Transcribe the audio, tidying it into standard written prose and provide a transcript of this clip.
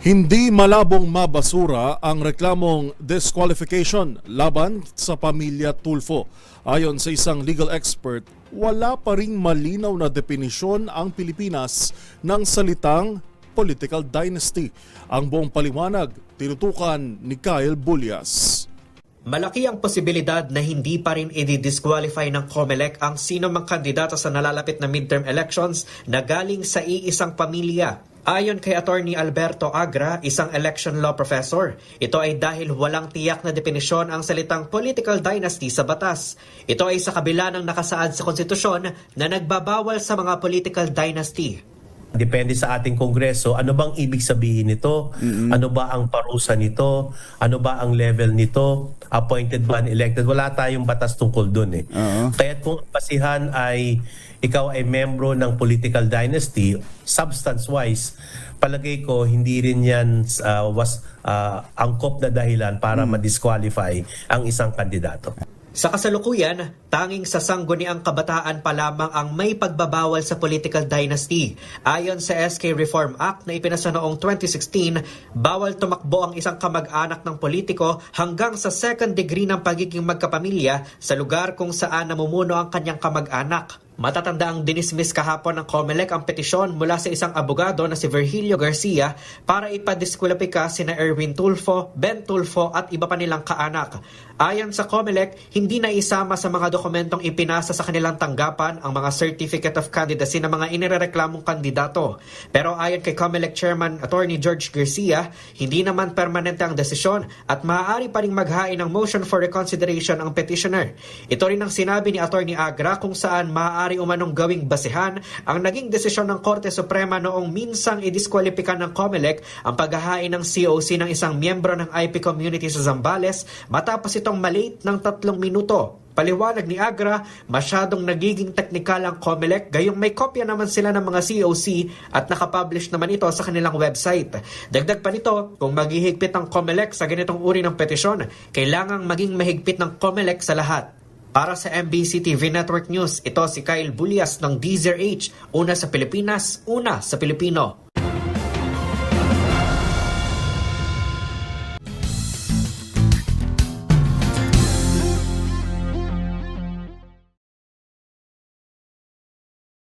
Hindi malabong mabasura ang reklamong disqualification laban sa pamilya Tulfo. Ayon sa isang legal expert, wala pa ring malinaw na definisyon ang Pilipinas ng salitang political dynasty. Ang buong paliwanag, tinutukan ni Kyle Bulyas. Malaki ang posibilidad na hindi pa rin i-disqualify ng COMELEC ang sino mang kandidato sa nalalapit na midterm elections na galing sa iisang pamilya. Ayon kay Attorney Alberto Agra, isang election law professor, ito ay dahil walang tiyak na definisyon ang salitang political dynasty sa batas. Ito ay sa kabila ng nakasaad sa konstitusyon na nagbabawal sa mga political dynasty. Depende sa ating kongreso, ano bang ibig sabihin nito? Ano ba ang parusa nito? Ano ba ang level nito? Appointed ba, elected? Wala tayong batas tungkol dun eh. Kaya kung basihan ay ikaw ay membro ng political dynasty, substance-wise, palagay ko hindi rin yan angkop na dahilan para ma-disqualify ang isang kandidato. Sa kasalukuyan, tanging sa sangguniang kabataan pa lamang ang may pagbabawal sa political dynasty. Ayon sa SK Reform Act na ipinasa noong 2016, bawal tumakbo ang isang kamag-anak ng politiko hanggang sa second degree ng pagiging magkapamilya sa lugar kung saan namumuno ang kanyang kamag-anak. Matatanda ang dinismiss kahapon ng COMELEC ang petisyon mula sa isang abogado na si Virgilio Garcia para ipadiskwalipika sina Erwin Tulfo, Ben Tulfo at iba pa nilang kaanak. Ayon sa COMELEC, hindi na isama sa mga dokumentong ipinasa sa kanilang tanggapan ang mga Certificate of Candidacy ng mga inirereklamong kandidato. Pero ayon kay COMELEC Chairman Attorney George Garcia, hindi naman permanente ang desisyon at maaari pa ring maghain ng motion for reconsideration ang petitioner. Ito rin ang sinabi ni Attorney Agra kung saan maaari umanong gawing basehan ang naging desisyon ng Korte Suprema noong minsang idiskwalipika ng COMELEC ang paghahain ng COC ng isang miyembro ng IP community sa Zambales matapos itong malate ng 3 minuto. Paliwanag ni Agra, masyadong nagiging teknikal ang COMELEC gayong may kopya naman sila ng mga COC at nakapublish naman ito sa kanilang website. Dagdag pa nito, kung maghihigpit ang COMELEC sa ganitong uri ng petisyon, kailangang maging mahigpit ng COMELEC sa lahat. Para sa MBC TV Network News, ito si Kyle Bulyas ng DZRH, una sa Pilipinas, una sa Pilipino.